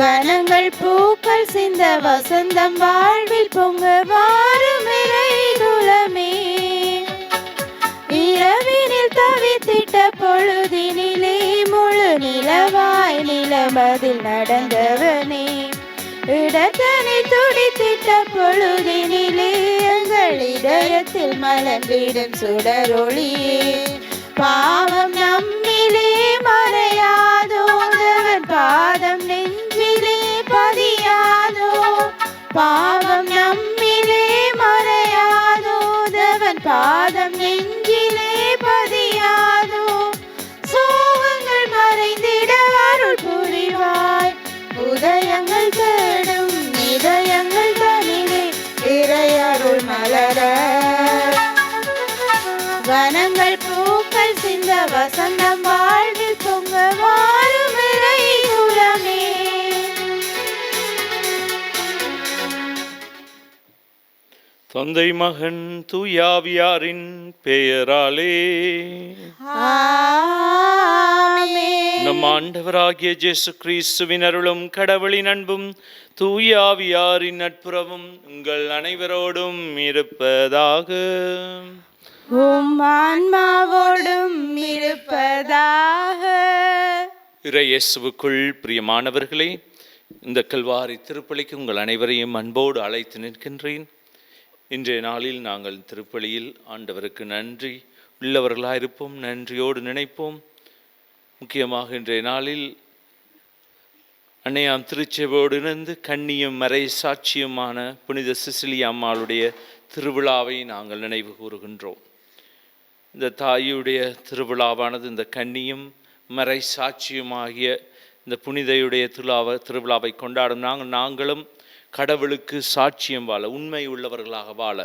வனங்கள் பூக்கள் சிந்த வசந்தம் வாழ்வில் பொங்க வாரும் இறைகுலமே. இரவினில் தவித்திட்ட பொழுதினிலே முழு நிலவாய் நிலமதில் நடந்தவனே. இடத்தனை துடித்திட்ட பொழுதினிலே எங்கள் இதயத்தில் மலர்ந்திடும் சுடரொளியே. பாவம் நம்மிலே மறையாதோ, அவன் பாதம் நெஞ்சிலே பதியாதோ. பாவம் நம்மிலே மறையாதோ, அவன் பாதம் நெஞ்சிலே பதியாதோ. சோகங்கள் மறைந்திட அருள் புரிவாய், உதயங்கள் தேடும் இதயங்கள் தனிலே இறையருள் மலர. வனங்கள் பூக்கள் சிந்த வசந்தம் வாழ்வில் பொங்க வாரும் இறைகுலமே. தந்தை மகன் தூயாவியாரின் பெயராலே ஆமென். நம் ஆண்டவராகிய இயேசு கிறிஸ்துவின் அருளும் கடவுளின் அன்பும் தூயாவியாரின் நட்புறவும் உங்கள் அனைவரோடும் இருப்பதாக. உம் ஆன்மாவோடும் இருப்பதாக. இறையேசுவுக்குள் பிரியமானவர்களே, இந்த கல்வாரி திருப்பலிக்கு உங்கள் அனைவரையும் அன்போடு அழைத்து நிற்கின்றேன். இன்றைய நாளில் நாங்கள் திருப்பலியில் ஆண்டவருக்கு நன்றி உள்ளவர்களாயிருப்போம், நன்றியோடு நினைப்போம். முக்கியமாக இன்றைய நாளில் அன்னையாம் திருச்செவோடு இணைந்து கன்னியும் மறை சாட்சியுமான புனித சிசிலியா அம்மாளுடைய திருவிழாவை நாங்கள் நினைவு கூறுகின்றோம். இந்த தாயுடைய திருவிழாவானது இந்த கன்னியும் மறை சாட்சியுமாகிய இந்த புனிதையுடைய திருவிழாவை கொண்டாடும் நாங்களும் கடவுளுக்கு சாட்சியம் வாழ, உண்மை உள்ளவர்களாக வாழ,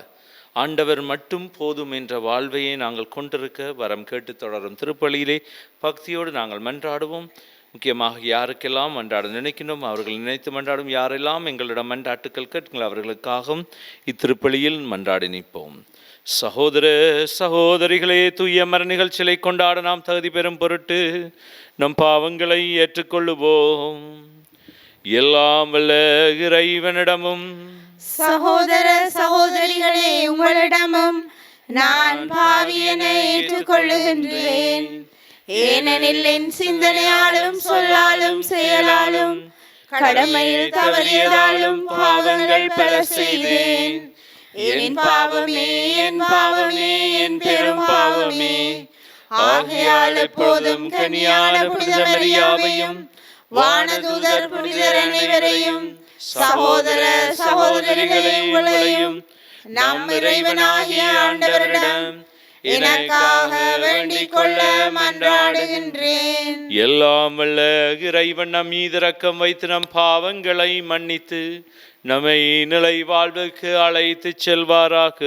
ஆண்டவர் மட்டும் போதும் என்ற வாழ்வையை நாங்கள் கொண்டிருக்க வரம் கேட்டு தொடரும் திருப்பலியிலே பக்தியோடு நாங்கள் மன்றாடுவோம். முக்கியமாக யாருக்கெல்லாம் மன்றாட நினைக்கின்றோம் அவர்கள் நினைத்து மன்றாடும், யாரெல்லாம் எங்களிடம் மன்றாட்டுக்கள் கேட்குங்கள் அவர்களுக்காகவும் இத்திருப்பலியில் மன்றாடி நிற்போம். சகோதர சகோதரிகளே, தூய மர நிகழ்ச்சிகளை கொண்டாட நாம் தகுதி பெறும் பொருட்டு நம் பாவங்களை ஏற்றுக்கொள்ளுவோம். எல்லாம் வல்ல இறைவனிடமும் சகோதர சகோதரிகளே உங்களிடமும் நான் பாவியனை ஏற்றுக்கொள்ளுகின்றேன். ஏனெனில் என் சிந்தனையாலும் சொல்லாலும் செயலாலும் கடமையில் தவறியதாலும் பாவங்கள் பல செய்தேன். என் பாவமே என் பாவமே என் பெரும் பாவமே. ஆகையால் எப்போதும் கன்னியான புனித மரியாவையும் வானதூதர் புனிதர் அனைவரையும் சகோதர சகோதரிகளே உங்களையும் நம் இறைவனாகிய ஆண்டவரிடம் எனக்காக வேண்டிக் கொள்ள மன்றாடுகின்றேன். எல்லாம் வல்ல இறைவன் நம் மீது இரக்கம் வைத்து நம் பாவங்களை மன்னித்து நம்மை நிலை வாழ்வுக்கு அழைத்து செல்வாராக.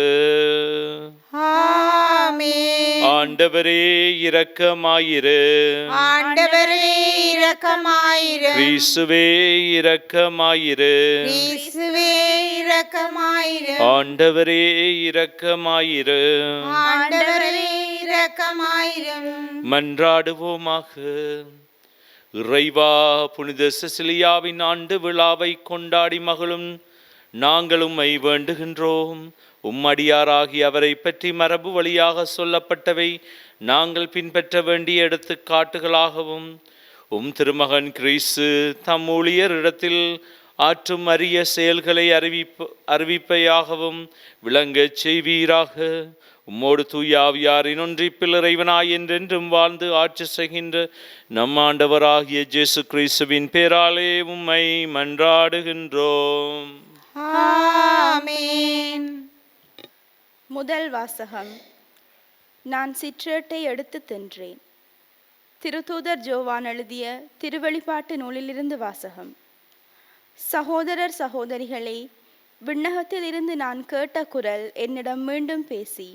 ஆமென். ஆண்டவரே இரக்கமாயிரு. ஆண்டவரே இரக்கமாயிரு. கிறிஸ்துவே இரக்கமாயிரு. கிறிஸ்துவே இரக்கமாயிரு. ஆண்டவரே இரக்கமாயிரு. ஆண்டவரே இரக்கமாயிரு. மன்றாடுவோமாக. இறைவா, புனித சிசிலியாவின் ஆண்டு விழாவை கொண்டாடி மகளும் நாங்கள் உம்மை வேண்டுகின்றோம். உம்மடியாராகி அவரை பற்றி மரபு வழியாக சொல்லப்பட்டவை நாங்கள் பின்பற்ற வேண்டிய எடுத்துக்காட்டுகளாகவும் திருமகன் கிறிஸ்து தம் ஊழியரிடத்தில் ஆற்றும் அரிய செயல்களை அறிவிப்பையாகவும் விளங்கச் செய்வீராக. உம்மோடு தூயாவியாரின் ஒன்றிப்பில் இறைவனாய் என்றென்றும் வாழ்ந்து ஆட்சி செய்கின்ற நம் ஆண்டவராகிய இயேசு கிறிஸ்துவின் பேராலே உம்மை மன்றாடுகின்றோம். ஆமென். முதல் வாசகம். நான் சிற்றேட்டை எடுத்து தின்றேன். திருத்தூதர் ஜோவான் எழுதிய திருவெளிப்பாட்டு நூலிலிருந்து வாசகம். சகோதரர் சகோதரிகளே, விண்ணகத்தில் இருந்து நான் கேட்ட குரல் என்னிடம் மீண்டும் பேசி,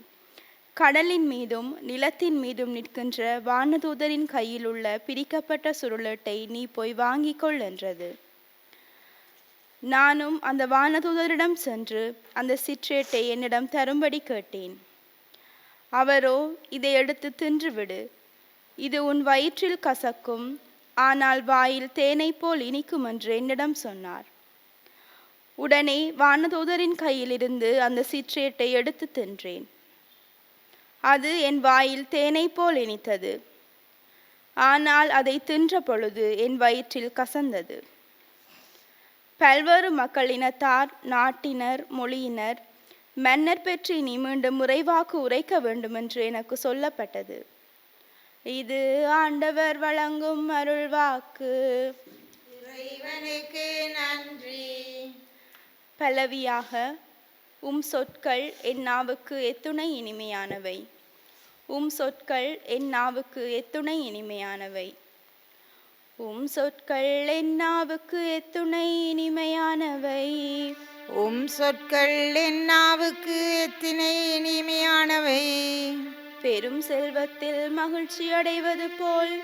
கடலின் மீதும் நிலத்தின் மீதும் நிற்கின்ற வானதூதரின் கையில் உள்ள பிரிக்கப்பட்ட சுருளேட்டை நீ போய் வாங்கிக்கொள் என்றது. நானும் அந்த வானதூதரிடம் சென்று அந்த சிற்றேட்டை என்னிடம் தரும்படி கேட்டேன். அவரோ, இதை எடுத்து தின்றுவிடு, இது உன் வயிற்றில் கசக்கும், ஆனால் வாயில் தேனை போல் இனிக்கும் என்று என்னிடம் சொன்னார். உடனே வானதூதரின் கையிலிருந்து அந்த சிற்றேட்டை எடுத்து தின்றேன். அது என் வாயில் தேனை போல் இனித்தது. ஆனால் அதை தின்ற பொழுது என் வயிற்றில் கசந்தது. பல்வேறு மக்களினத்தார், நாட்டினர், மொழியினர் மன்னர் பற்றி இனி மீண்டும் முறைவாக்கு உரைக்க வேண்டுமென்று எனக்கு சொல்லப்பட்டது. இது ஆண்டவர் வழங்கும் அருள்வாக்கு. இறைவனுக்கு நன்றி. பல்லவியாக, உம் சொற்கள் என் நாவுக்கு எத்துணை இனிமையானவை. உம் சொற்கள் என் நாவுக்கு எத்துணை இனிமையானவை. உம் சொற்கள் என் நாவுக்கு எத்துணை இனிமையானவை. உம் சொற்கள் என் நாவுக்கு எத்தனை இனிமையானவை. பெரும் செல்வத்தில் மகிழ்ச்சி அடைவது போல்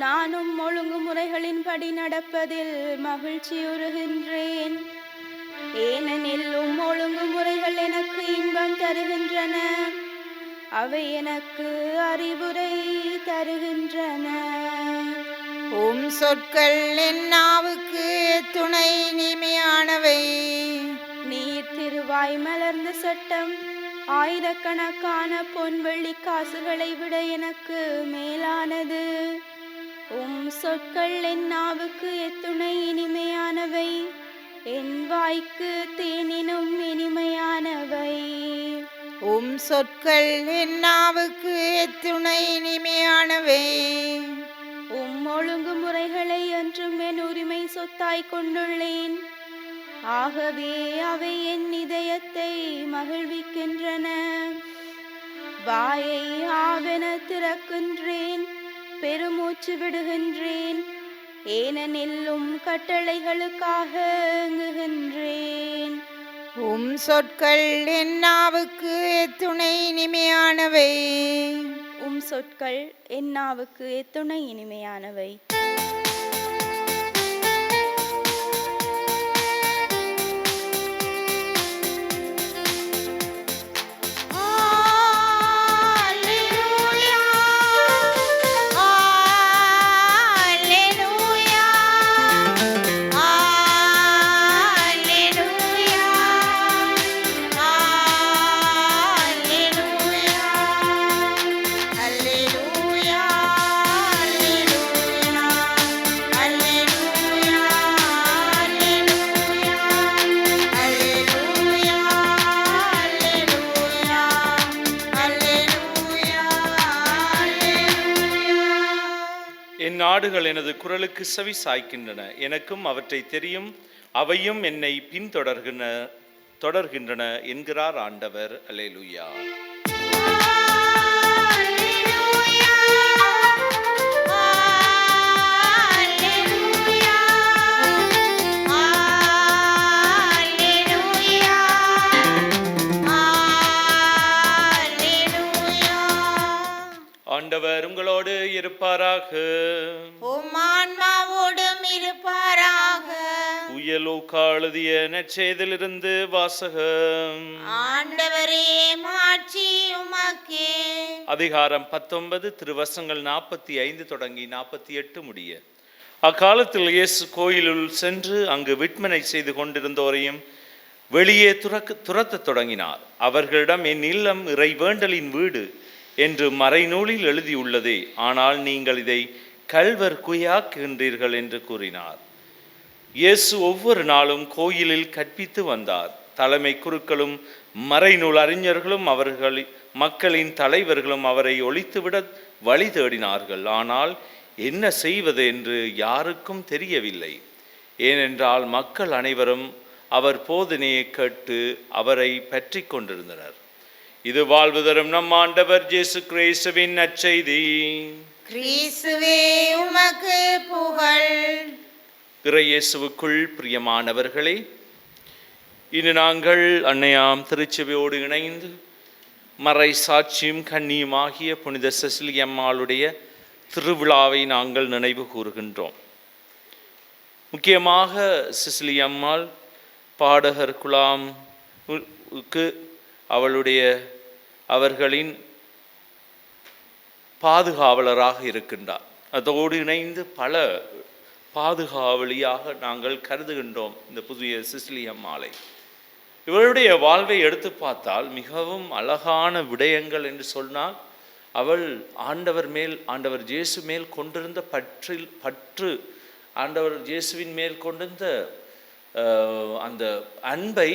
நானும் ஒழுங்குமுறைகளின்படி நடப்பதில் மகிழ்ச்சியுறுகின்றேன். ஏனெனில் உம் ஒழுங்குமுறைகள் எனக்கு இன்பம் தருகின்றன. அவை எனக்கு அறிவுரை தருகின்றன. உம் சொற்கள் என் நாவுக்கு எத்துணை இனிமையானவை. நீர் திருவாய் மலர்ந்த சட்டம் ஆயிரக்கணக்கான பொன் வெள்ளி காசுகளை விட எனக்கு மேலானது. உம் சொற்கள் என் நாவுக்கு எத்துணை இனிமையானவை. என் வாய்க்கு தேனினும் இனிமையானவை. உம் சொற்கள் என் நாவுக்கு எத்துணை இனிமையானவை. உம் ஒழுங்குமுறைகளை என்றும் என் உரிமை சொத்தாய் கொண்டுள்ளேன். ஆகவே அவை என் இதயத்தை மகிழ்விக்கின்றன. வாயை ஆவென திறக்கின்றேன், பெருமூச்சு விடுகின்றேன். ஏனெனில் உம் கட்டளைகளுக்காக ஏங்குகின்றேன். உம் சொற்கள் என் நாவுக்கு எத்துணை இனிமையானவை. உம் சொற்கள் என் நாவுக்கு எத்துணை இனிமையானவை. என் நாடுகள் எனது குரலுக்கு செவி சாய்க்கின்றன. எனக்கும் அவற்றை தெரியும், அவையும் என்னை தொடர்கின்றன என்கிறார் ஆண்டவர். அல்லேலூயா. ஆண்டவர் உங்களோடு இருப்பாராக. உம் ஆன்மாவோடும் இருப்பாராக. லூக்கா எழுதிய நற்செய்தியிலிருந்து வாசகம். ஆண்டவரே மாட்சி உமக்கே. அதிகாரம் 19 திருவசனங்கள் 45 தொடங்கி 48 முடிய. அக்காலத்தில் இயேசு கோயிலுள் சென்று அங்கு விற்பனை செய்து கொண்டிருந்தோரையும் வெளியே துரத்தத் தொடங்கினார். அவர்களிடம், என் இல்லம் இறை வேண்டலின் வீடு என்று மறைநூலில் எழுதியுள்ளதே, ஆனால் நீங்கள் இதை கள்வர் குயாக்குகின்றீர்கள் என்று கூறினார். இயேசு ஒவ்வொரு நாளும் கோயிலில் கற்பித்து வந்தார். தலைமை குருக்களும் மறைநூல் அறிஞர்களும் மக்களின் தலைவர்களும் அவரை ஒழித்துவிட வழி தேடினார்கள். ஆனால் என்ன செய்வது என்று யாருக்கும் தெரியவில்லை. ஏனென்றால் மக்கள் அனைவரும் அவர் போதனையை கேட்டு அவரை பற்றி கொண்டிருந்தனர். இது வாழ்வு தரும் நம் ஆண்டவர் இயேசு கிறிஸ்துவின் நற்செய்தி. கிறிஸ்துவே உமக்கு புகழ். இறை இயேசுவுக்குள் பிரியமானவர்களே, இன்று நாங்கள் அன்னையாம் திருச்சபையோடு இணைந்து மறை சாட்சியும் கன்னியும் ஆகிய புனித செசிலி அம்மாளுடைய திருவிழாவை நாங்கள் நினைவு கூறுகின்றோம். முக்கியமாக செசிலி அம்மாள் பாடகர் குழாமுக்கு அவர்களின் பாதுகாவலராக இருக்கின்றார். அதோடு இணைந்து பல பாதுகாவலியாக நாங்கள் கருதுகின்றோம் இந்த புதிய சிசிலி அம்மாளை. இவளுடைய வாழ்வை எடுத்து பார்த்தால் மிகவும் அழகான விடயங்கள் என்று சொன்னால், அவள் ஆண்டவர் இயேசு மேல் கொண்டிருந்த பற்று, ஆண்டவர் இயேசுவின் மேல் கொண்டிருந்த அந்த அன்பை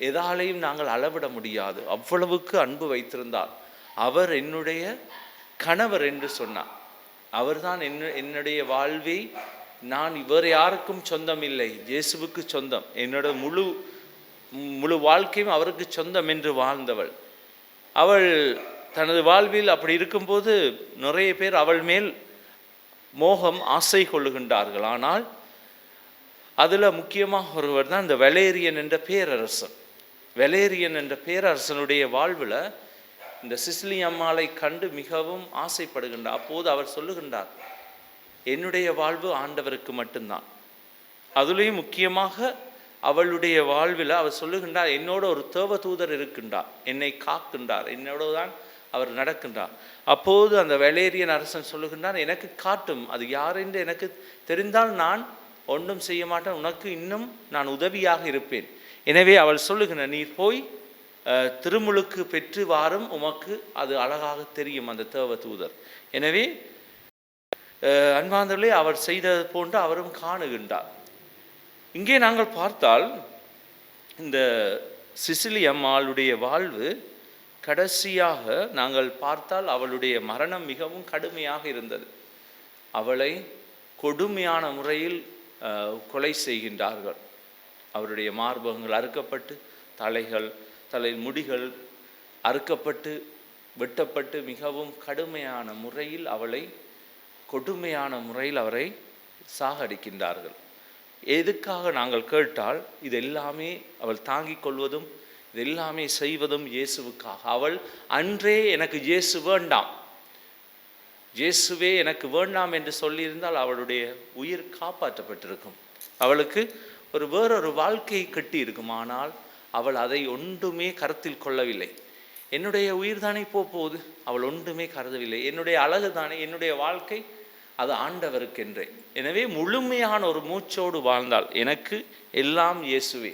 எதாலையும் நாங்கள் அளவிட முடியாது. அவ்வளவுக்கு அன்பு வைத்திருந்தார். அவர் என்னுடைய கணவர் என்று சொன்னார். அவர்தான் என்னுடைய வாழ்வை, நான் வேறு யாருக்கும் சொந்தம் இல்லை, இயேசுவுக்கு சொந்தம், என்னோட முழு வாழ்க்கையும் அவருக்கு சொந்தம் என்று வாழ்ந்தவள். அவள் தனது வாழ்வில் அப்படி இருக்கும்போது நிறைய பேர் அவள் மேல் மோகம் ஆசை கொள்ளுகின்றார்கள். ஆனால் அதில் முக்கியமாக ஒருவர் தான் இந்த வலேரியன் என்ற பேரரசன். வலேரியன் என்ற பேரரசனுடைய வாழ்வில் இந்த சிசிலி அம்மாளை கண்டு மிகவும் ஆசைப்படுகின்றார். அப்போது அவர் சொல்லுகின்றார், என்னுடைய வாழ்வு ஆண்டவருக்கு மட்டும்தான். அதுலேயும் முக்கியமாக அவளுடைய வாழ்வில் அவர் சொல்லுகின்றார், என்னோட ஒரு தேவதூதர் இருக்கின்றார், என்னை காக்கின்றார், என்னோட தான் அவர் நடக்கின்றார். அப்போது அந்த வலேரியன் அரசன் சொல்லுகின்றார், எனக்கு காட்டும், அது யார் என்று எனக்கு தெரிந்தால் நான் ஒன்றும் செய்ய மாட்டேன், உனக்கு இன்னும் நான் உதவியாக இருப்பேன். எனவே அவள் சொல்லுகின்ற, நீர் போய் திருமுழுக்கு பெற்று வாரும், உமக்கு அது அழகாக தெரியும் அந்த தேவதூதர். எனவே அன்பார்ந்தவர்களே, அவர் செய்தது போன்று அவரும் காணுகின்றார். இங்கே நாங்கள் பார்த்தால் இந்த சிசிலி அம்மாளுடைய வாழ்வு கடைசியாக நாங்கள் பார்த்தால் அவளுடைய மரணம் மிகவும் கடுமையாக இருந்தது. அவளை கொடுமையான முறையில் கொலை செய்கின்றார்கள். அவருடைய மார்பகங்கள் அறுக்கப்பட்டு, தலை முடிகள் அறுக்கப்பட்டு, வெட்டப்பட்டு மிகவும் கடுமையான முறையில் கொடுமையான முறையில் அவரை சாகடிக்கின்றார்கள். எதுக்காக நாங்கள் கேட்டால், இதெல்லாமே அவள் தாங்கிக் கொள்வதும் இதெல்லாமே செய்வதும் இயேசுவுக்காக. அவள் அன்றே எனக்கு இயேசு வேண்டாம், இயேசுவே எனக்கு வேண்டாம் என்று சொல்லியிருந்தால் அவளுடைய உயிர் காப்பாற்றப்பட்டிருக்கும், அவளுக்கு வேறொரு வாழ்க்கையை கட்டி இருக்கும். ஆனால் அவள் அதை ஒன்றுமே கருத்தில் கொள்ளவில்லை. என்னுடைய உயிர் தானே போகுது, அவள் ஒன்றுமே கருதவில்லை. என்னுடைய அழகு தானே, என்னுடைய வாழ்க்கை அது ஆண்டவருக்கென்றே. எனவே முழுமையான ஒரு மூச்சோடு வாழ்ந்தாள். எனக்கு எல்லாம் இயேசுவே,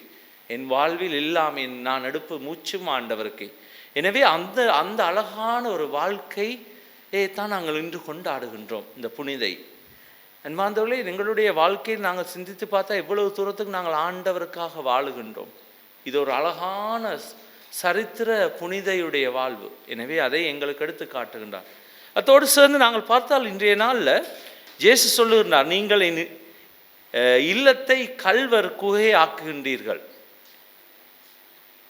என் வாழ்வில் எல்லாம் நான் எடுப்பு மூச்சும் ஆண்டவருக்கே. எனவே அந்த அழகான ஒரு வாழ்க்கை தான் நாங்கள் இன்று கொண்டாடுகின்றோம், இந்த புனிதை. அன்பார்ந்தவர்களே, எங்களுடைய வாழ்க்கையில் நாங்கள் சிந்தித்து பார்த்தா எவ்வளவு தூரத்துக்கு நாங்கள் ஆண்டவருக்காக வாழுகின்றோம். இது ஒரு அழகான சரித்திர புனிதையுடைய வாழ்வு. எனவே அதை எங்களுக்கு எடுத்து காட்டுகின்றார். அதோடு சேர்ந்து நாங்கள் பார்த்தால் இன்றைய நாளில் இயேசு சொல்லுகின்றார், நீங்கள் என் இல்லத்தை கல்வர் குகை ஆக்குகின்றீர்கள்.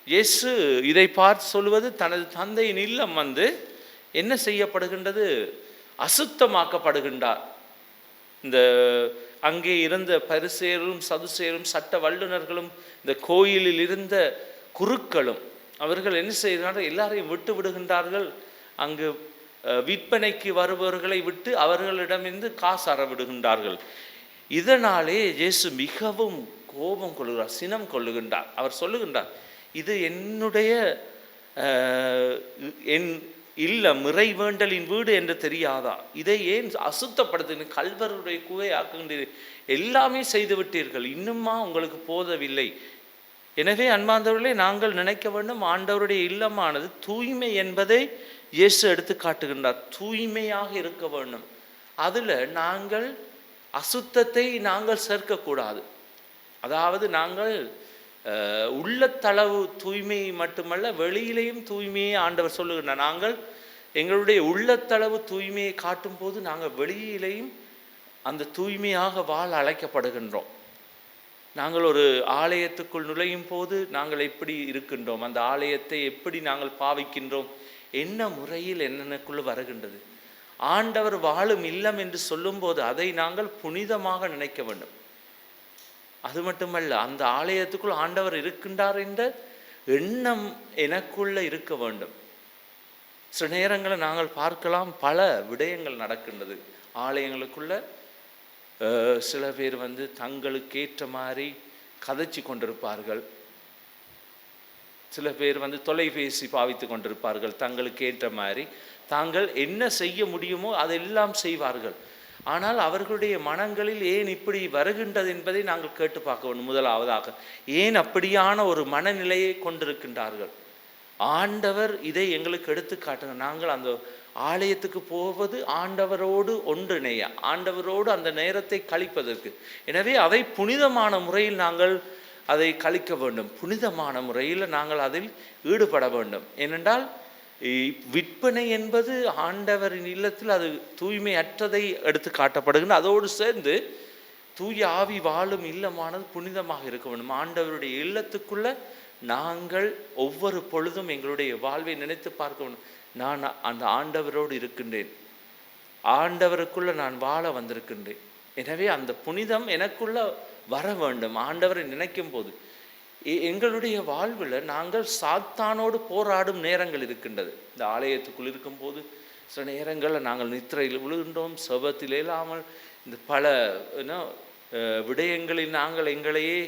இயேசு இதை பார்த்து சொல்லுவது, தனது தந்தையின் இல்லம் என்ன செய்யப்படுகின்றது, அசுத்தமாக்கப்படுகின்றார். இந்த அங்கே இருந்த பரிசேயரும் சதுசேயரும் சட்ட வல்லுநர்களும் இந்த கோயிலில் இருந்த குருக்களும் அவர்கள் என்ன செய்கிறார்கள், எல்லாரையும் விட்டு விடுகின்றார்கள். அங்கு விற்பனைக்கு வருபவர்களை விட்டு அவர்களிடமிருந்து காசு அறவிடுகின்றார்கள். இதனாலே இயேசு மிகவும் கோபம் கொள்ளுகிறார், சினம் கொள்ளுகின்றார். அவர் சொல்லுகின்றார், இது என்னுடைய என் இல்லம், இறைவேண்டலின் வீடு என்று தெரியாதா? இதை ஏன் அசுத்தப்படுத்துங்க, கல்வருடைய குகை ஆக்குகின்றீர்கள், எல்லாமே செய்து விட்டீர்கள், இன்னுமா உங்களுக்கு போதவில்லை? எனவே அன்பார்ந்தவர்களே, நாங்கள் நினைக்க வேண்டும், ஆண்டவருடைய இல்லமானது தூய்மை என்பதை இயேசு எடுத்து காட்டுகின்றார். தூய்மையாக இருக்க வேண்டும். அதில் நாங்கள் அசுத்தத்தை நாங்கள் சேர்க்கக்கூடாது. அதாவது நாங்கள் உள்ளத்தளவு தூய்மை மட்டுமல்ல, வெளியிலேயும் தூய்மையை ஆண்டவர் சொல்லுகின்றார். நாங்கள் எங்களுடைய உள்ளத்தளவு தூய்மையை காட்டும் போது நாங்கள் வெளியிலேயும் அந்த தூய்மையாக வாழ அழைக்கப்படுகின்றோம். நாங்கள் ஒரு ஆலயத்துக்குள் நுழையும் போது நாங்கள் எப்படி இருக்கின்றோம், அந்த ஆலயத்தை எப்படி நாங்கள் பாவிக்கின்றோம், என்ன முறையில் என்னென்னக்குள்ள வருகின்றது. ஆண்டவர் வாழும் இல்லம் என்று சொல்லும்போது அதை நாங்கள் புனிதமாக நினைக்க வேண்டும். அது மட்டுமல்ல, அந்த ஆலயத்துக்குள் ஆண்டவர் இருக்கின்றார் என்ற எண்ணம் எனக்குள்ள இருக்க வேண்டும். சில நேரங்களில் நாங்கள் பார்க்கலாம், பல விடயங்கள் நடக்கின்றது ஆலயங்களுக்குள்ள. சில பேர் தங்களுக்கேற்ற மாதிரி கதைச்சி கொண்டிருப்பார்கள். சில பேர் தொலைபேசி பாவித்து கொண்டிருப்பார்கள். தங்களுக்கு ஏற்ற மாதிரி தாங்கள் என்ன செய்ய முடியுமோ அதெல்லாம் செய்வார்கள். ஆனால் அவர்களுடைய மனங்களில் ஏன் இப்படி வருகின்றது என்பதை நாங்கள் கேட்டு பார்க்க வேண்டும். முதலாவதாக ஏன் அப்படியான ஒரு மனநிலையை கொண்டிருக்கின்றார்கள்? ஆண்டவர் இதை எங்களுக்கு எடுத்து காட்டுங்க. நாங்கள் அந்த ஆலயத்துக்கு போவது ஆண்டவரோடு ஒன்றிணைய, ஆண்டவரோடு அந்த நேரத்தை கழிப்பதற்கு. எனவே அதை புனிதமான முறையில் நாங்கள் அதை கழிக்க வேண்டும். புனிதமான முறையில் நாங்கள் அதில் ஈடுபட வேண்டும். ஏனென்றால் விற்பனை என்பது ஆண்டவரின் இல்லத்தில் அது தூய்மையற்றதை எடுத்து காட்டப்படுகின்ற. அதோடு சேர்ந்து தூய ஆவி வாழும் இல்லமானது புனிதமாக இருக்க வேண்டும். ஆண்டவருடைய இல்லத்துக்குள்ள நாங்கள் ஒவ்வொரு பொழுதும் எங்களுடைய வாழ்வை நினைத்து பார்க்க வேண்டும். நான் அந்த ஆண்டவரோடு இருக்கின்றேன், ஆண்டவருக்குள்ள நான் வாழ வந்திருக்கின்றேன். எனவே அந்த புனிதம் எனக்குள்ள வர வேண்டும். ஆண்டவரை நினைக்கும் போது எங்களுடைய வாழ்வில் நாங்கள் சாத்தானோடு போராடும் நேரங்கள் இருக்கின்றது. இந்த ஆலயத்துக்குள் இருக்கும்போது சில நேரங்களில் நாங்கள் நித்திரையில் விழுகின்றோம், செபத்தில் இல்லாமல் இந்த பல விடயங்களில் நாங்கள் எங்களையே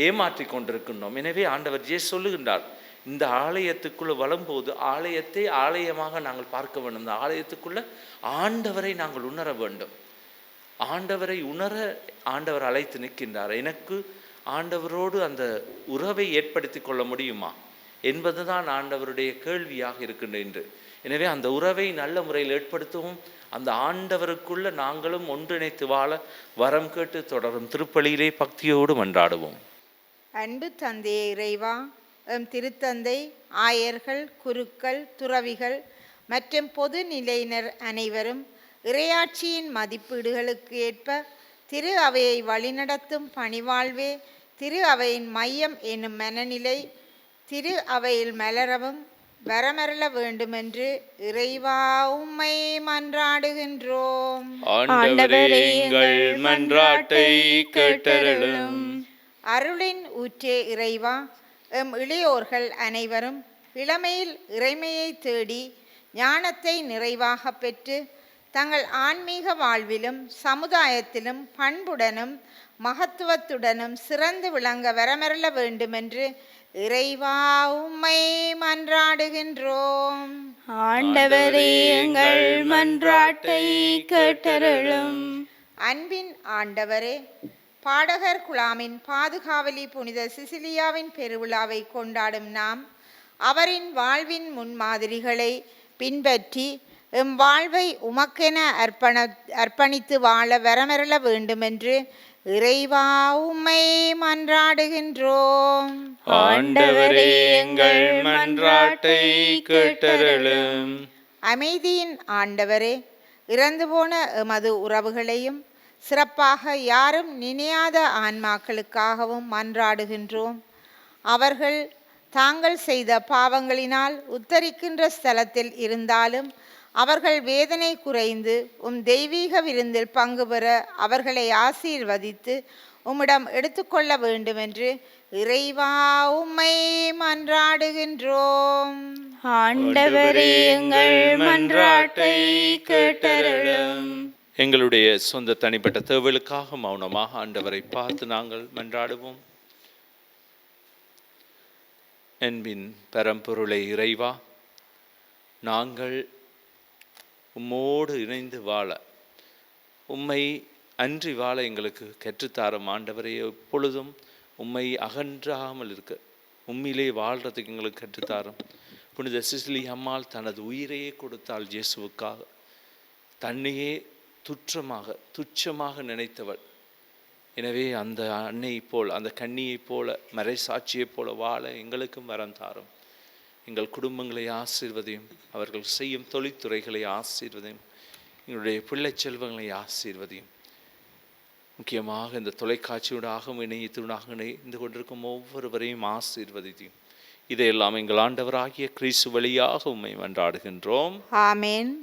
ஏமாற்றி கொண்டிருக்கின்றோம். எனவே ஆண்டவர் சொல்லுகின்றார், இந்த ஆலயத்துக்குள்ளே வரும்போது ஆலயத்தை ஆலயமாக நாங்கள் பார்க்க வேண்டும். இந்த ஆலயத்துக்குள்ள ஆண்டவரை நாங்கள் உணர வேண்டும். ஆண்டவரை உணர ஆண்டவர் அழைத்து நிற்கின்றார். எனக்கு ஆண்டவரோடு அந்த உறவை ஏற்படுத்தி கொள்ள முடியுமா என்பதுதான் ஆண்டவருடைய கேள்வியாக இருக்கின்ற. எனவே அந்த உறவை நல்ல முறையில் ஏற்படுத்தவும், அந்த ஆண்டவருக்குள்ள நாங்களும் ஒன்றிணைத்து வாழ வரம் கேட்டு தொடரும் திருப்பலியிலே பக்தியோடு மன்றாடுவோம். அன்பு தந்தையே இறைவா, திருத்தந்தை, ஆயர்கள், குருக்கள், துறவிகள் மற்றும் பொது நிலையினர் அனைவரும் இறையாட்சியின் மதிப்பீடுகளுக்கு ஏற்ப திரு அவையை வழிநடத்தும் பணிவாழ்வே திரு அவையின் மையம் என்னும் மனநிலை திரு அவையில் மலரவும் வரமரள வேண்டுமென்று இறைவா உம்மை மன்றாடுகின்றோம். ஆண்டவரே, எங்கள் மன்றாட்டை கேட்டருளும். அருளின் ஊற்றே இறைவா, எம் இளையோர்கள் அனைவரும் இளமையில் இறைமையை தேடி ஞானத்தை நிறைவாக பெற்று தங்கள் ஆன்மீக வாழ்விலும் சமுதாயத்திலும் பண்புடனும் மகத்துவத்துடனும் சிறந்து விளங்க வரமரள வேண்டுமென்று இறைவா உம்மை மன்றாடுகின்றோம். ஆண்டவரே, எங்கள் மன்றாட்டை கேட்டருளும். அன்பின் ஆண்டவரே, பாடகர் குழாமின் பாதுகாவலி புனித சிசிலியாவின் பெருவிழாவை கொண்டாடும் நாம் அவரின் வாழ்வின் முன்மாதிரிகளை பின்பற்றி எம் வாழ்வை உமக்கென அர்ப்பணித்து வாழ வரமரள வேண்டுமென்று இறைவா உம்மை மன்றாடுகின்றோம். ஆண்டவரே, எங்கள் மன்றாட்டை கேட்டருளும். அமைதியின் ஆண்டவரே, இறந்து போன எமது உறவுகளையும் சிறப்பாக யாரும் நினையாத ஆன்மாக்களுக்காகவும் மன்றாடுகின்றோம். அவர்கள் தாங்கள் செய்த பாவங்களினால் உத்தரிக்கின்ற ஸ்தலத்தில் இருந்தாலும் அவர்கள் வேதனை குறைந்து தெய்வீக விருந்தில் பங்கு பெற அவர்களை ஆசீர்வதித்து உம்மிடம் எடுத்துக்கொள்ள வேண்டுமென்று இறைவா உம்மை மன்றாடுகின்றோம். ஆண்டவரே, எங்கள் மன்றாட்டை கேட்டருளும். எங்களுடைய சொந்த தனிப்பட்ட தேவைகளுக்காக மௌனமாக ஆண்டவரை பார்த்து நாங்கள் மன்றாடுவோம். அன்பின் பரம்பொருளை இறைவா, நாங்கள் உம்மோடு இணைந்து வாழ, உம்மை அன்றி வாழ எங்களுக்கு கற்றுத்தாரும் ஆண்டவரை. எப்பொழுதும் உம்மை அகன்றாமல் இருக்க, உம்மிலே வாழ்கிறதுக்கு எங்களுக்கு கற்றுத்தாரும். புனித சிசிலி அம்மாள் தனது உயிரையே கொடுத்தாள் இயேசுவுக்காக. தன்னையே துச்சமாக நினைத்தவள். எனவே அந்த அன்னை போல், அந்த கன்னியைப் போல, மறைசாட்சியைப் போல வாழ எங்களுக்கும் வரம் தாரும். எங்கள் குடும்பங்களை ஆசீர்வதையும், அவர்கள் செய்யும் தொழில்துறைகளை ஆசீர்வதையும், எங்களுடைய பிள்ளை செல்வங்களை ஆசீர்வதையும். முக்கியமாக இந்த தொலைக்காட்சியூடாகவும் இணையத்தூடாக இணைந்து கொண்டிருக்கும் ஒவ்வொருவரையும் ஆசீர்வதித்தையும். இதையெல்லாம் எங்கள் ஆண்டவராகிய கிறிஸ்து வழியாக உம்மை மன்றாடுகின்றோம். ஆமேன்.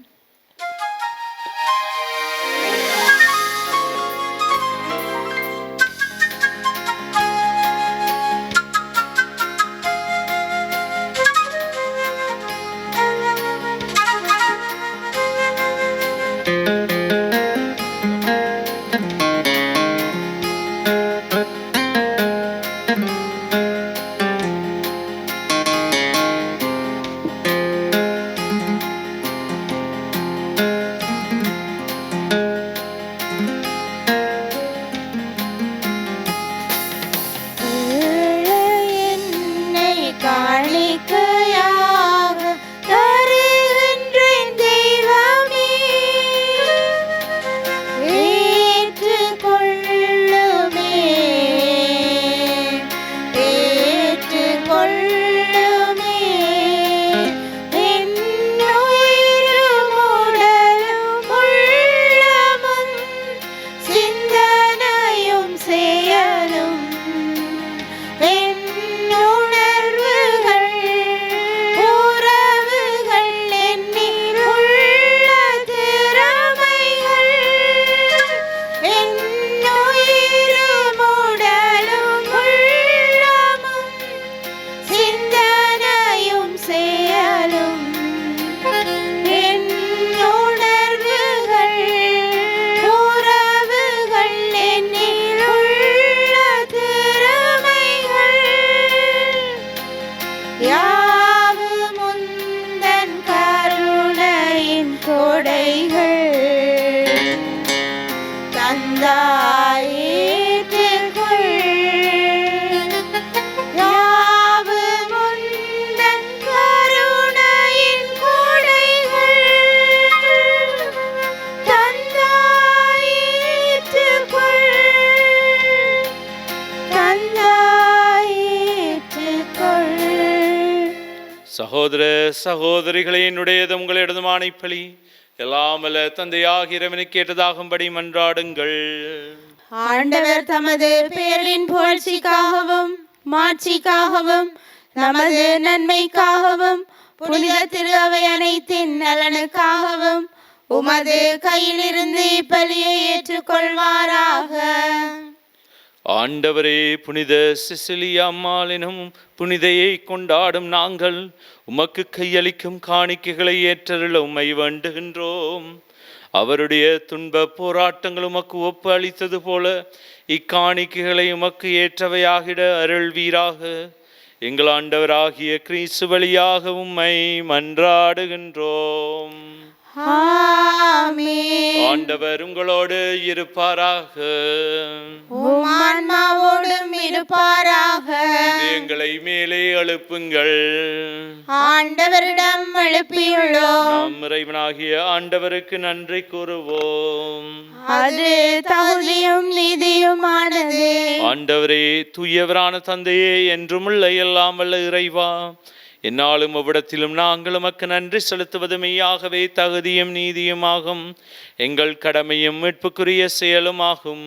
சகோதர சகோதரிகளே, என்னுடையது உங்களிடமான இப்பலி எல்லாம் வல்ல தந்தையாகிய இறைவனுக்கு கேட்டதாகும்படி மன்றாடுங்கள். ஆண்டவர் தமது பேரின் புகழ்ச்சிக்காகவும் மாட்சிக்காகவும் நமது நன்மைக்காகவும் புனித திரு அவை அனைத்தின் நலனுக்காகவும் உமது கையிலிருந்து இப்பலியை ஏற்றுக்கொள்வாராக. ஆண்டவரே, புனித சிசிலியா அம்மாள் எனும் புனிதையை கொண்டாடும் நாங்கள் உமக்கு கையளிக்கும் காணிக்கைகளை ஏற்றருள உம்மை வேண்டுகின்றோம். அவருடைய துன்ப போராட்டங்கள் உமக்கு ஒப்பு அளித்தது போல இக்காணிக்கைகளை உமக்கு ஏற்றவையாகிட அருள்வீராக. எங்கள் ஆண்டவராகிய கிறிஸ்து வழியாக உம்மை மன்றாடுகின்றோம். ஆமென். ஆண்டவர் உங்களோடு இருப்பாராக. உம் ஆன்மாவோடும் இருப்பாராக. எங்களை மேலே எழுப்புங்கள். ஆண்டவரிடம் எழுப்பியுள்ளோம். நாம் இறைவனாகிய ஆண்டவருக்கு நன்றி கூறுவோம். அது தகுதியும் நீதியுமானது. ஆண்டவரே, தூயவரான தந்தையே, என்றுமுள்ள எல்லாம் வல்ல இறைவா, என்னாலும் அவ்விடத்திலும் நாங்கள் உமக்கு நன்றி செலுத்துவது மெய்யாகவே தகுதியும் நீதியுமாகும், எங்கள் கடமையும் மீட்புக்குரிய செயலுமாகும்.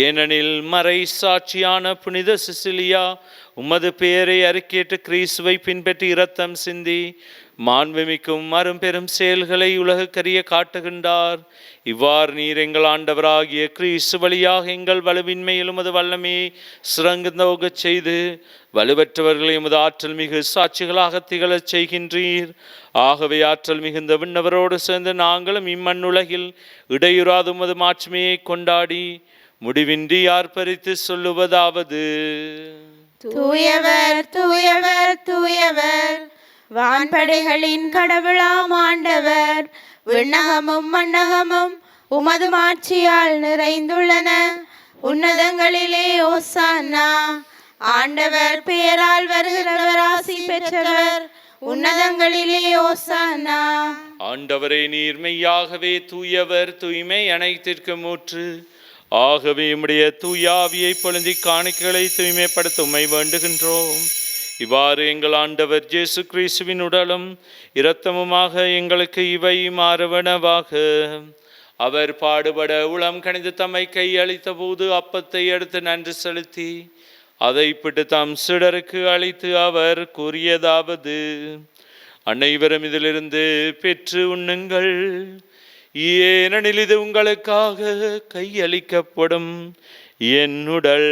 ஏனெனில் மறை சாட்சியான புனித சிசிலியா உமது பெயரை அறிக்கையிட்டு கிறிஸ்துவை பின்பற்றி இரத்தம் சிந்தி மாண்புமிக்கும் அரும்பெரும் செயல்களை உலகுக்கரிய காட்டுகின்றார். இவ்வாறு நீர் எங்கள் ஆண்டவராகிய கிறிஸ்து வழியாக எங்கள் வலுவின்மையில் உமது வல்லமையை சிறந்தோகச் செய்து வலுவற்றவர்களை உமது ஆற்றல் மிகு சாட்சிகளாக திகழச் செய்கின்றீர். ஆகவே ஆற்றல் மிகுந்த விண்ணவரோடு சேர்ந்து நாங்களும் இம்மண்ணுலகில் இடையுறாது உமது மாட்சிமையை கொண்டாடி முடிவின்றி ஆர்ப்பரித்து சொல்லுவதாவது: தூயவர் தூயவர் தூயவர், வான்படைகளின் கடவுளாம் ஆண்டவர். விண்ணகமும் மண்ணகமும் உமது மாட்சியால் நிறைந்துள்ளன. உன்னதங்களிலே ஓசானா. ஆண்டவர் பெயரால் வருகிறவர் ஆசி பெற்றவர். உன்னதங்களிலே ஓசானா. ஆண்டவரே, நீர் மெய்யாகவே தூயவர், தூய்மை அனைத்திற்கும் ஊற்று. ஆகவே உம்முடைய தூயாவியை பொழுந்தி காணிக்கைகளை தூய்மைப்படுத்த உம்மை வேண்டுகின்றோம். இவ்வாறு எங்கள் ஆண்டவர் இயேசு கிறிஸ்துவின் உடலும் இரத்தமுமாக எங்களுக்கு இவை மாறுவனவாக. அவர் பாடுபட உளம் கணிந்து தம்மை கையளித்த போது அப்பத்தை எடுத்து நன்றி செலுத்தி அதை பிட்டு தம் சீடருக்கு அளித்து அவர் கூறியதாவது: அனைவரும் இதிலிருந்து பெற்று உண்ணுங்கள். ஏனெனில் இது உங்களுக்காக கையளிக்கப்படும் என் உடல்.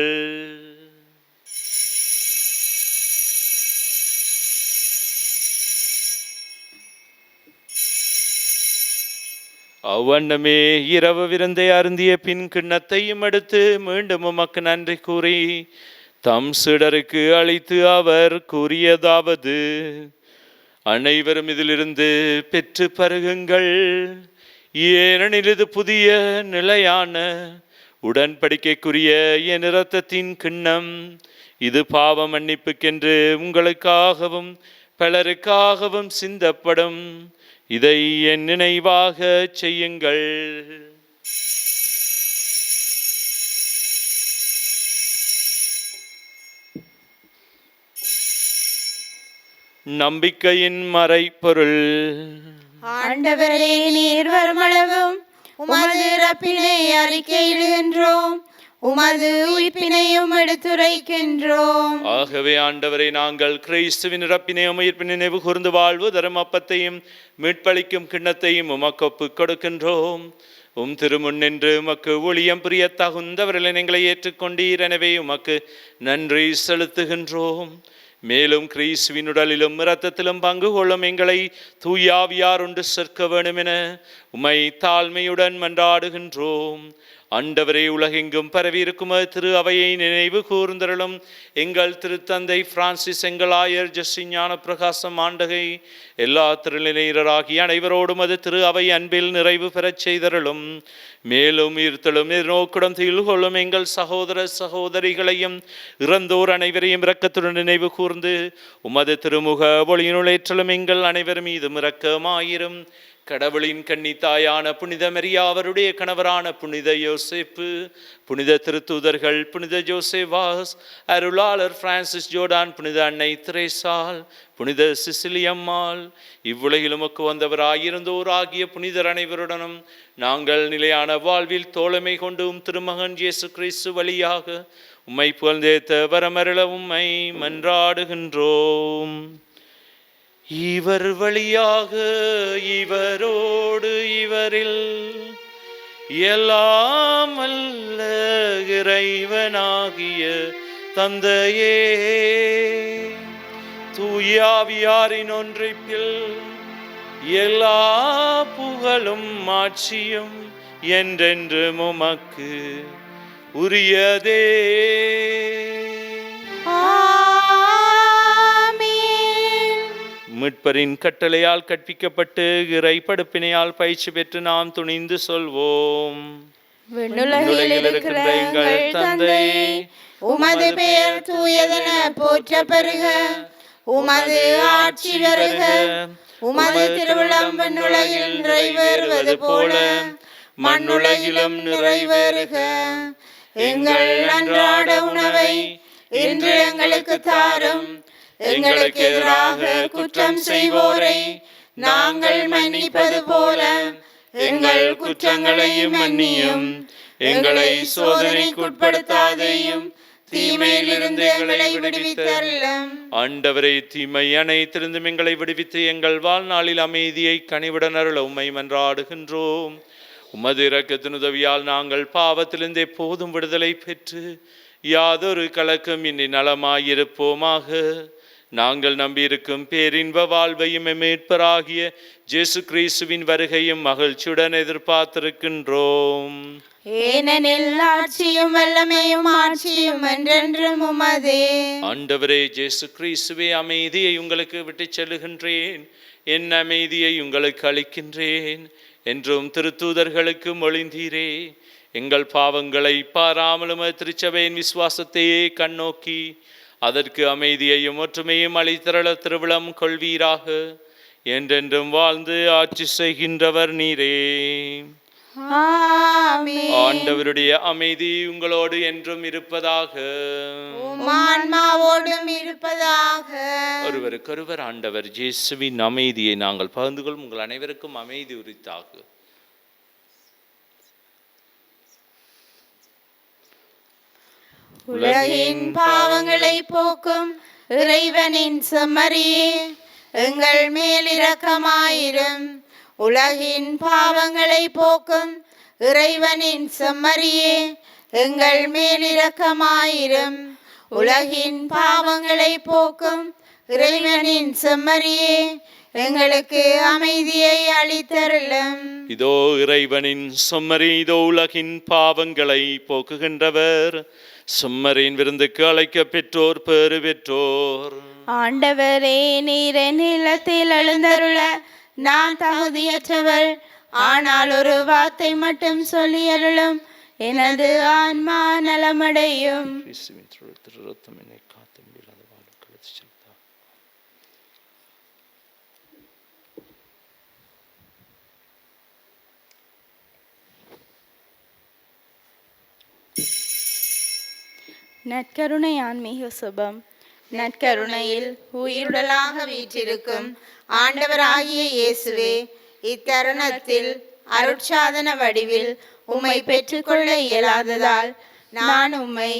அவ்வண்ணமே இரவு விருந்தை அருந்திய பின் கிண்ணத்தையும் எடுத்து மீண்டும் உமக்கு நன்றி கூறி தம் சீடருக்கு அளித்து அவர் கூறியதாவது: அனைவரும் இதிலிருந்து பெற்று பருகுங்கள். ஏனெனில் இது புதிய நிலையான உடன்படிக்கைக்குரிய என் இரத்தத்தின் கிண்ணம். இது பாவ மன்னிப்புக்கென்று உங்களுக்காகவும் பலருக்காகவும் சிந்தப்படும். இதை என் நினைவாக செய்யுங்கள். நம்பிக்கையின் மறைபொருள். ஆண்டவரே, நீர் வருமளவும் உமது இறப்பினை அறிக்கையிடுகின்றோம், உமது உயிர்ப்பினையும் எடுத்துரைக்கின்றோம். ஆகவே ஆண்டவரை, நாங்கள் கிறிஸ்துவின் இறப்பினையும் உயிர்ப்பினை நினைவு கூர்ந்து வாழ்வு தரும் அப்பத்தையும் மீட்பளிக்கும் கிண்ணத்தையும் உமக்கு ஒப்புக் கொடுக்கின்றோம். உம் திருமுன் நின்று உமக்கு ஊழியம் புரிய தகுந்தவர்களை எங்களை ஏற்றுக்கொண்டீர். எனவே உமக்கு நன்றி செலுத்துகின்றோம். மேலும் கிறிஸ்துவின் உடலிலும் இரத்தத்திலும் பங்கு கொள்ளும் எங்களை தூயாவியார் ஒன்று சேர்க்க வேண்டும் என உம்மை தாழ்மையுடன் மன்றாடுகின்றோம். ஆண்டவரே, உலகெங்கும் பரவி இருக்கும் திரு அவையை நினைவு கூர்ந்தருளும். எங்கள் திருத்தந்தை பிரான்சிஸ், எங்கள் ஆயர் ஜஸ்டின் ஞான பிரகாசம் ஆண்டகை, எல்லா திருநிலையராகிய அனைவரோடும் அது திரு அவை அன்பில் நிறைவு பெறச் செய்தருளும். மேலும் ஈர்த்தலும் நோக்குடன் தீழ்வு கொள்ளும் எங்கள் சகோதர சகோதரிகளையும் இறந்தோர் அனைவரையும் இரக்கத்துடன் நினைவு கூர்ந்து உமது திருமுக ஒளியினுள் ஏற்றலும் எங்கள் அனைவர் மீதும் இரக்கமாயிரும். கடவுளின் கன்னித்தாயான புனித மரியா, அவருடைய கணவரான புனித யோசேப்பு, புனித திருத்தூதர்கள், புனித ஜோசேவாஸ், அருளாளர் பிரான்சிஸ் ஜோர்டான், புனித அன்னை திரேசால், புனித சிசிலி அம்மாள், இவ்வுலகில் உமக்கு வந்தவராயிருந்தோர் ஆகிய புனிதர் அனைவருடனும் நாங்கள் நிலையான வாழ்வில் தோழமை கொண்டும் திருமகன் இயேசு கிறிஸ்து வழியாக உம்மை புகழ்ந்தேத்த வரமருள உம்மை மன்றாடுகின்றோம். இவர் வழியாக, இவரோடு, இவரில் எல்லாம் வல்ல இறைவனாகிய தந்தையே, தூயாவியாரின் ஒன்றிப்பில் எல்லா புகழும் ஆட்சியும் என்றென்றும் உமக்கு உரியதே. மீட்பரின் கட்டளையால் கற்பிக்கப்பட்டு இறை படுப்பினையால் பயிற்சி பெற்று நாம் துணிந்து சொல்வோம். விண்ணுலகில் இருக்கிற எங்கள் தந்தையே, உமது பெயர் தூயதென போற்ற பெறுக. உமது ஆட்சி வருக. உமது திருவிழம் விண்ணுலகில் நிறைவேறுவது போல மண்ணுலகிலும் நிறைவேறுக. எங்கள் அன்றாட உணவை இன்று எங்களுக்கு தாரும். எங்களுக்கு எதிராக குற்றம் செய்வோரை நாங்கள் மன்னிப்பது போல எங்கள் குற்றங்களையும் மன்னியும். எங்களை சோதனைக்குட்படுத்தாதேயும், தீமையிலிருந்து எங்களை விடுவித்தருளும். ஆண்டவரே, தீமை அனைத்திலிருந்தும் எங்களை விடுவித்து எங்கள் வாழ்நாளில் அமைதியை கனிவுடன் அருள உம்மை மன்றாடுகின்றோம். உமது இரக்கத்தின் உதவியால் நாங்கள் பாவத்திலிருந்து எப்போதும் விடுதலை பெற்று யாதொரு கலக்கம் இன்றி நலமாயிருப்போமாக. நாங்கள் நம்பியிருக்கும் பேரின்ப வாழ்வையும் மீட்பராகிய இயேசு கிறிஸ்துவின் வருகையும் மகிழ்ச்சியுடன் எதிர்பார்த்திருக்கின்றோம். ஏனெனில் ஆட்சியும் வல்லமையும் ஆட்சியும் என்றென்றும் உமதே. ஆண்டவரே இயேசு கிறிஸ்துவே, அமைதியை உங்களுக்கு விட்டுச் செல்லுகின்றேன், என் அமைதியை உங்களுக்கு அளிக்கின்றேன் என்றும் திருத்தூதர்களுக்கு மொழிந்தீரே. எங்கள் பாவங்களை பாராமலும் திருச்சபையின் விசுவாசத்தையே கண்ணோக்கி அதற்கு அமைதியையும் ஒற்றுமையும் அளித்தருள திருவிழம் கொள்வீராக. என்றென்றும் வாழ்ந்து ஆட்சி செய்கின்றவர் நீரே. ஆமென். ஆண்டவருடைய அமைதி உங்களோடு என்றும் இருப்பதாக. உம் ஆன்மாவோடும் இருப்பதாக. ஒருவருக்கொருவர் ஆண்டவர் இயேசுவின் அமைதியை நாங்கள் பகிர்ந்து கொள்ளும். உங்கள் அனைவருக்கும் அமைதி உரித்தாக. உலகின் பாவங்களை போக்கும் இறைவனின் செம்மறியே, எங்கள் மேல் இரக்கமாயிரும். உலகின் பாவங்களை போக்கும் இறைவனின் செம்மறியே, எங்கள் மேல் இரக்கமாயிரும். உலகின் பாவங்களை போக்கும் இறைவனின் செம்மறியே, எங்களுக்கு அமைதியை அளித்தருளும். இதோ இறைவனின் செம்மறி, இதோ உலகின் பாவங்களை போக்குகின்றவர். செம்மறியின் விருந்துக்கு அழைக்க பெற்றோர் பேறு பெற்றோர். ஆண்டவரே, நீர் என் இல்லத்தில் எழுந்தருள நான் தகுதியற்றவர். ஆனால் ஒரு வார்த்தை மட்டும் சொல்லி அருளும், எனது ஆன்மா நலமடையும். நற்கருணை ஆன்மீக சுபம். நற்கருணையில் உயிருடலாக வீற்றிருக்கும் ஆண்டவராகிய இயேசுவே, இத்தருணத்தில் அருட்சாதன வடிவில் உம்மை பெற்றுக்கொள்ள இயலாததால் நான் உம்மை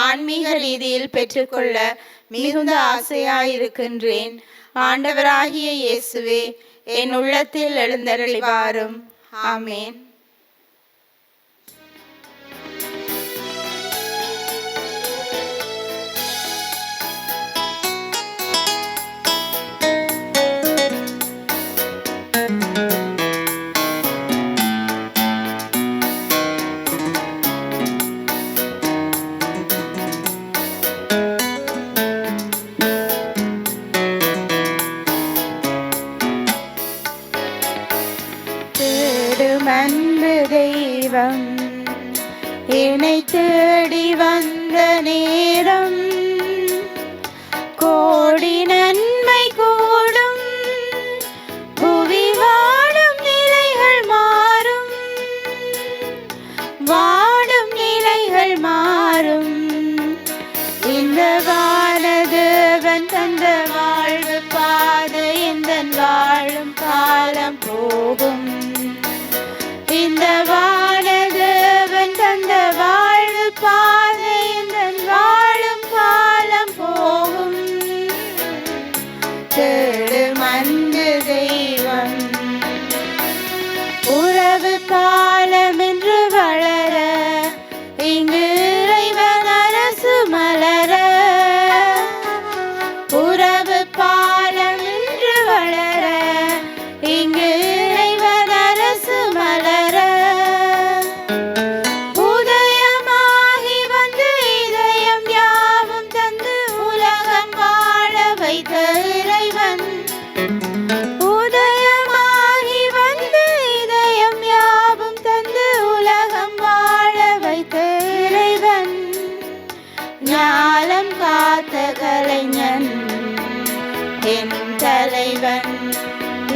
ஆன்மீக ரீதியில் பெற்றுக்கொள்ள மிகுந்த ஆசையாயிருக்கின்றேன். ஆண்டவராகிய இயேசுவே, என் உள்ளத்தில் எழுந்தருளி வாரும். ஆமேன். காலம் போகும். இந்த வானதேவன் தந்த வாழ்வு பாதை எந்தன் வாழும் காலம் போகும். தேடும் அன்பு தெய்வம் உறவு காலம் என்று வளர, இங்கு இறைவன் அரசு மலர. உறவு பாலம் என்று வளர, இங்கு இறைவன் அரசு மலர. உதயமாகி வந்து இதயம் யாவும் தந்து உலகம் வாழ வைத்த இறைவன். உதயமாகி வந்து இதயம் யாவும் தந்து உலகம் வாழ வைத்த இறைவன். ஞாலம் காத்த கலைஞன் என் தலைவன்.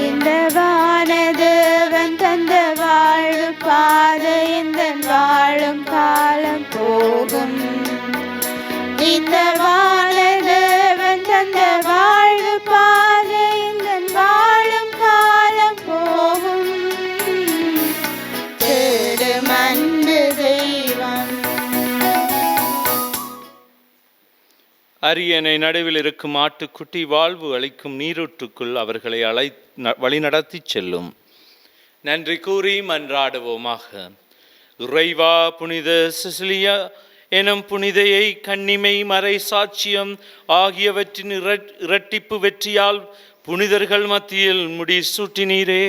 இந்த வானதேவன் தந்த வாழ்வு பாதை எந்தன் வாழும் காலம் போகும். இந்த வானதேவன் தந்த வாழ்வு பாதை எந்தன் வாழும் காலம் போகும். தேடும் அன்பு தெய்வம். அரியணை நடுவில் இருக்கும் ஆட்டுக்குட்டி வாழ்வு அளிக்கும் நீரூற்றுக்குள் அவர்களை வழிநடத்தி செல்லும். நன்றி கூறி மன்றாடுவோமாக. இறைவா, புனித சிசிலியா எனும் புனிதையை கன்னிமை மறை சாட்சியம் ஆகியவற்றின் இரட்டிப்பு வெற்றியால் புனிதர்கள் மத்தியில் முடிசூட்டினீரே.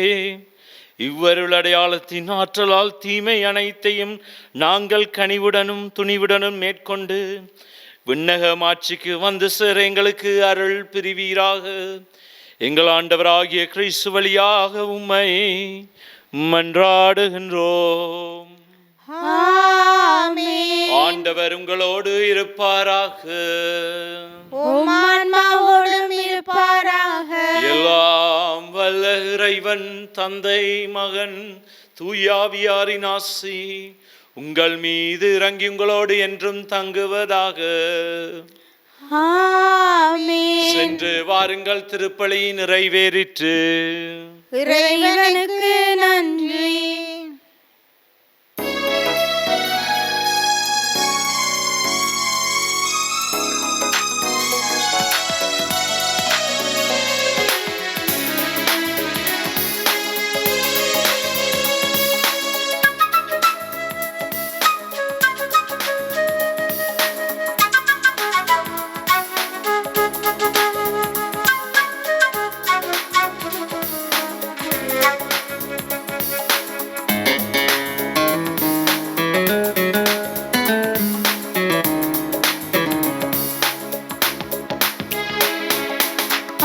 இவ்வருள் அடையாளத்தின் ஆற்றலால் தீமை அனைத்தையும் நாங்கள் கனிவுடனும் துணிவுடனும் மேற்கொண்டு விண்ணக மாட்சிக்கு வந்து சேர எங்களுக்கு அருள் பிரிவீராக. எங்கள் ஆண்டவராகிய கிறிஸ்து வழியாக உம்மை மன்றாடுகின்றோம். ஆமென். ஆண்டவர் உங்களோடு இருப்பாராக. உம் ஆன்மாவோடும் இருப்பாராக. எல்லாம் வல்ல இறைவன் தந்தை மகன் தூயாவியாரின் ஆசி உங்கள் மீது இறங்கி உங்களோடு என்றும் தங்குவதாக. ஆமென். சென்று வாருங்கள், திருப்பலி நிறைவேறிற்று. இறைவனுக்கு நன்றி.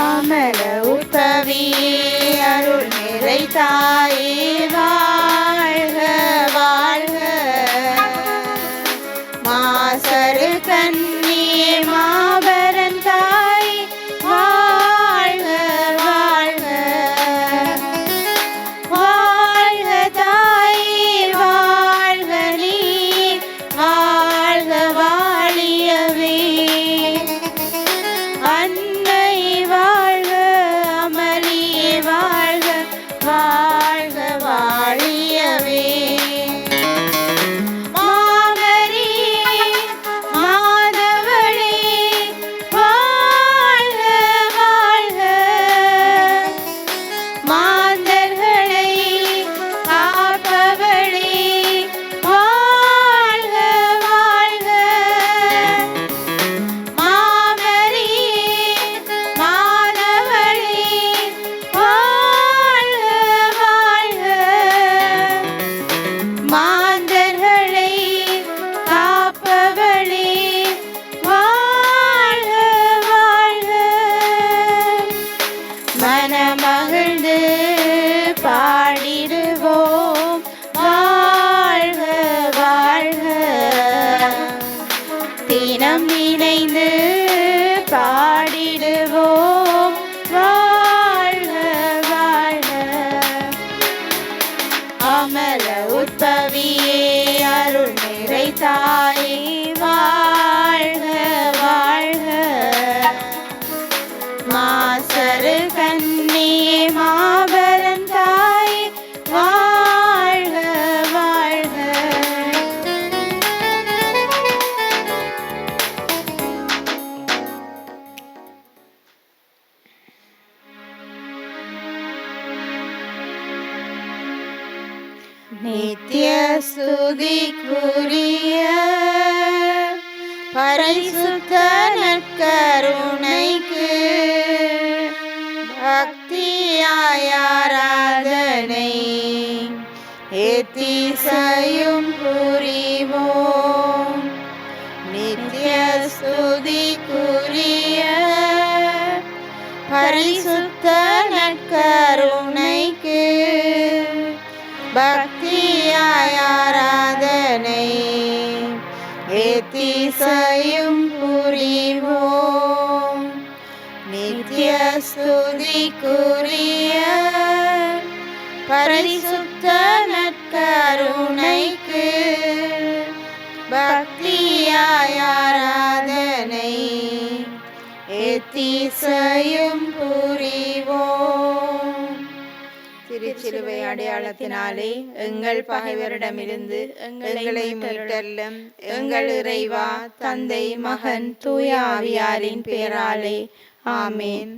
அமல உத்தவியே அருள் நிறை தாயே வாழ்க வாழ்க. மாசரு கன்னியே மாபரன் தாய் வாழ்க வாழ்க. வாழ்க தாயே வாழ்க, நீ வாழ்க வாழியவே. அன்னை வாழ்க, அமளியே வாழ்க, வாழ்க வாழியவே. மாமரியே மாதவளே வாழ்க வாழ்க. மாந்தர்களை காப்பவளே வாழ்க வாழ்க. மாமரியே மாதவளே வாழ்க வாழ்க. மாந்தர்களை காப்பவளே வாழ்க வாழ்க. மனமகிழ்ந்து பாடிடுவோம் வாழ்க வாழ்க. தினம் இணைந்து பாடிடுவோம் வாழ்க வாழ்க. அமல உத்தவியே அருள் நிறை தாயே வாழ்க வாழ்க. மாசரு கன்னியே மாபரன் நித்திய ஸ்துதிக்குரிய பரிசுத்த நற்கருணைக்கு பக்தியாய் ஆராதனை எத்திசையும் புரிவோம். நித்திய ஸ்துதிக்குரிய பரிசுத்த நற்கருணைக்கு பக்தியாய் ஆராதனை எத்திசையும் புரிவோம். நித்திய ஸ்துதிக்குரிய பரிசுத்த நற்கருணைக்கு பக்தியாய் ஆராதனை எத்திசையும் புரிவோம். திருச்சிலுவை அடையாளத்தினாலே எங்கள் பகைவரிடமிருந்து எங்களை மீட்டருளும். எங்கள் இறைவா, தந்தை, மகன், தூய ஆவியாரின் பேராலே. ஆமேன்.